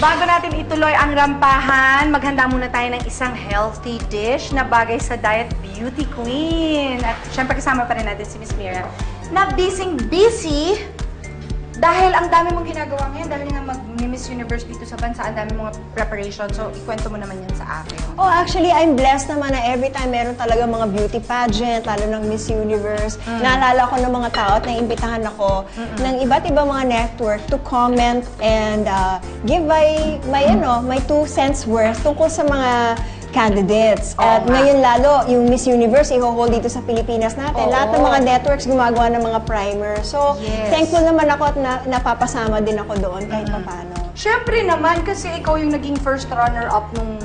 Bago natin ituloy ang rampahan, maghanda muna tayo ng isang healthy dish na bagay sa Diet Beauty Queen. At syempre kasama pa rin natin si Miss Mira na busy dahil ang dami mong ginagawa ngayon dahil nga mag-Miss Universe dito sa bansa, ang dami mga preparation. So, ikwento mo naman yan sa akin. Oh, actually, I'm blessed naman na every time meron talaga mga beauty pageant, lalo ng Miss Universe. Naalala ko ng mga tao at naimbitahan ako ng iba't ibang mga network to comment and give my 2 cents worth tungkol sa mga candidates. At ngayon lalo, yung Miss Universe, i-hold dito sa Pilipinas natin. Lahat ng mga networks gumagawa ng mga primer. So, thankful naman ako at napapasama din ako doon kahit paano. Siyempre naman, kasi ikaw yung naging first runner-up nung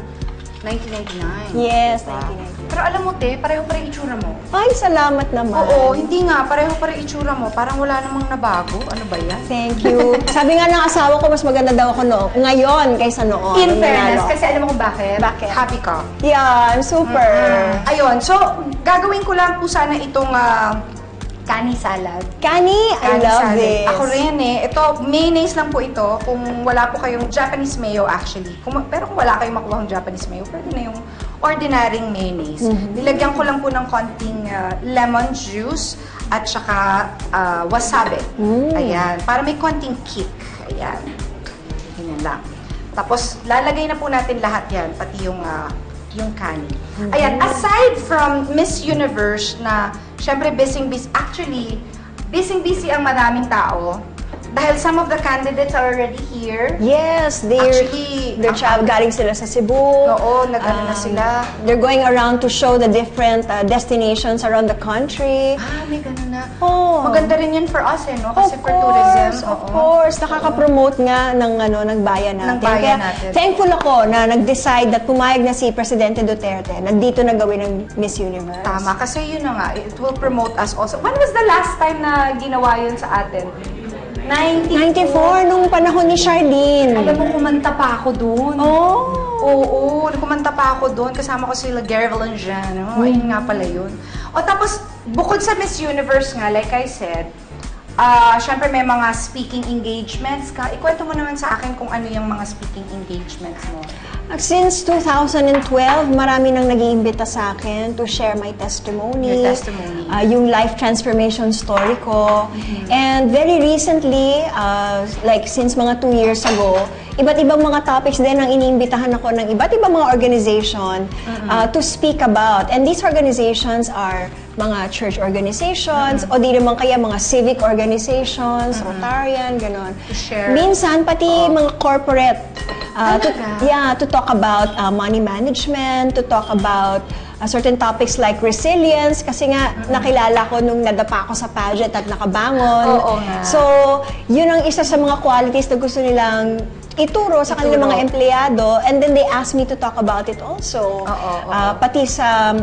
1999. Yes, diba? 1999. Pero alam mo, te, pareho pa rin itsura mo. Ay, salamat naman. Oo, hindi nga. Pareho pa rin itsura mo. Parang wala namang nabago. Ano ba yan? Thank you. Sabi nga ng asawa ko, mas maganda daw ako ngayon kaysa noon. In fairness, kasi alam mo kung bakit? Bakit? Happy ka. Yeah, I'm super. Ayun, so gagawin ko lang po sana itong kani salad. Kani, I love this. Ako rin eh. Ito, mayonnaise lang po ito. Kung wala po kayong Japanese mayo actually. Pero kung wala kayong makuha ng Japanese mayo, pwede na yung ordinaryong mayonnaise. Nilagyan ko lang po ng konting lemon juice at saka wasabi. Ayan. Para may konting kick. Ayan. Ganyan lang. Tapos, lalagay na po natin lahat yan. Pati yung kani. Ayan. Aside from Miss Universe na syempre, busy ang maraming tao. Dahil some of the candidates are already here. Yes, they're galing sila sa Cebu. Oo, nag-ano na sila. They're going around to show the different destinations around the country. May gano'n na. Oh. Maganda rin yan for us eh, no? Kasi for tourism. Of course. Nakaka-promote nga ng bayan natin. Kaya thankful ako na nag-decide at pumayag na si Presidente Duterte na dito na gawin ng Miss Universe. Tama, kasi yun na nga, it will promote us also. When was the last time na ginawa yun sa atin? 94, nung panahon ni Charlene. Alam mo, kumanta pa ako doon. Oo, kumanta pa ako doon. Kasama ko sila Gary Valenziano. Ayun nga pala yun. Tapos, bukod sa Miss Universe nga, like I said, syempre may mga speaking engagements ka. Ikwento mo naman sa akin kung ano yung mga speaking engagements mo. Since 2012, marami nang nag-iimbita sa akin to share my testimony. Your testimony. Yung life transformation story ko. And very recently, like since mga 2 years ago, iba't ibang mga topics din ang iniimbitahan ako ng iba't ibang mga organization to speak about. And these organizations are mga church organizations o di naman kaya mga civic organizations, Rotarian, ganon. Minsan, pati mga corporate to talk about money management, to talk about certain topics like resilience, kasi nga nakilala ko nung nadapa ako sa pageant at nakabangon. So, yun ang isa sa mga qualities na gusto nilang ituro sa kanilang mga empleyado, and then they asked me to talk about it also. Pati sa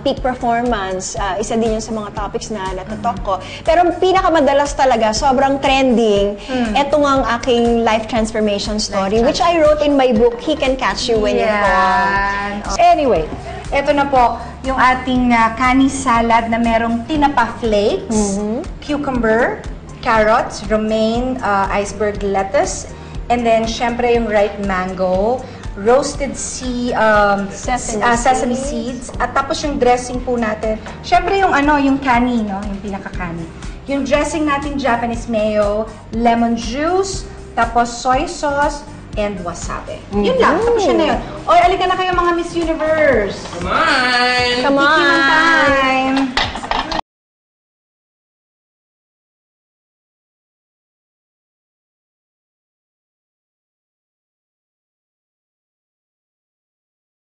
peak performance, isa din yun sa mga topics na natatalk ko. Pero pinakamadalas talaga, sobrang trending, etong ang aking life transformation story, which I wrote in my book, He Can Catch You When You're Gone. Anyway, eto na po yung ating kani salad na merong tinapa flakes, cucumber, carrots, romaine, iceberg lettuce, and then syempre yung ripe mango, roasted sesame seeds, at tapos yung dressing po natin. Syempre yung yung kani, no? Yung pinaka-kani. Yung dressing natin, Japanese mayo, lemon juice, tapos soy sauce, and wasabi. Yun lang, tapos yun na yun. Oy, alika na kayo mga Miss Universe! Come on! Come on! Time!